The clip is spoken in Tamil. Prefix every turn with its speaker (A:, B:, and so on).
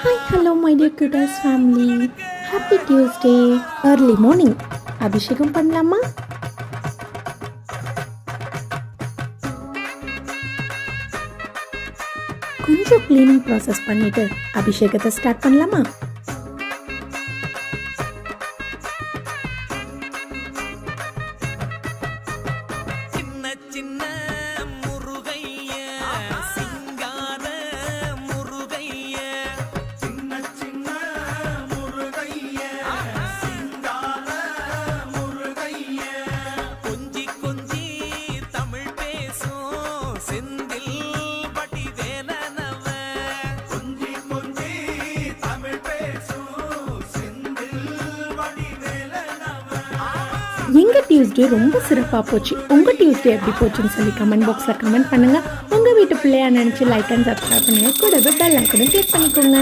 A: Hi, hello, my dear Cutas family. Happy Tuesday. Early morning. அபிஷேகம் பண்ணலாமா? கொஞ்சம் க்ளீனிங் ப்ராசஸ் பண்ணிட்டு அபிஷேகத்தை ஸ்டார்ட் பண்ணலாமா? எங்கள் டியூஸ்டே ரொம்ப சிறப்பாக போச்சு. உங்கள் டியூஸ்டே எப்படி போச்சுன்னு சொல்லி கமெண்ட் பாக்ஸில் கமெண்ட் பண்ணுங்கள். உங்கள் வீட்டு பிள்ளையா நினச்சி லைக் அண்ட் சப்ஸ்கிரைப் பண்ணுங்கள். கூடவே பெல் ஐக்கனும் கிளிக் பண்ணிக்கோங்க.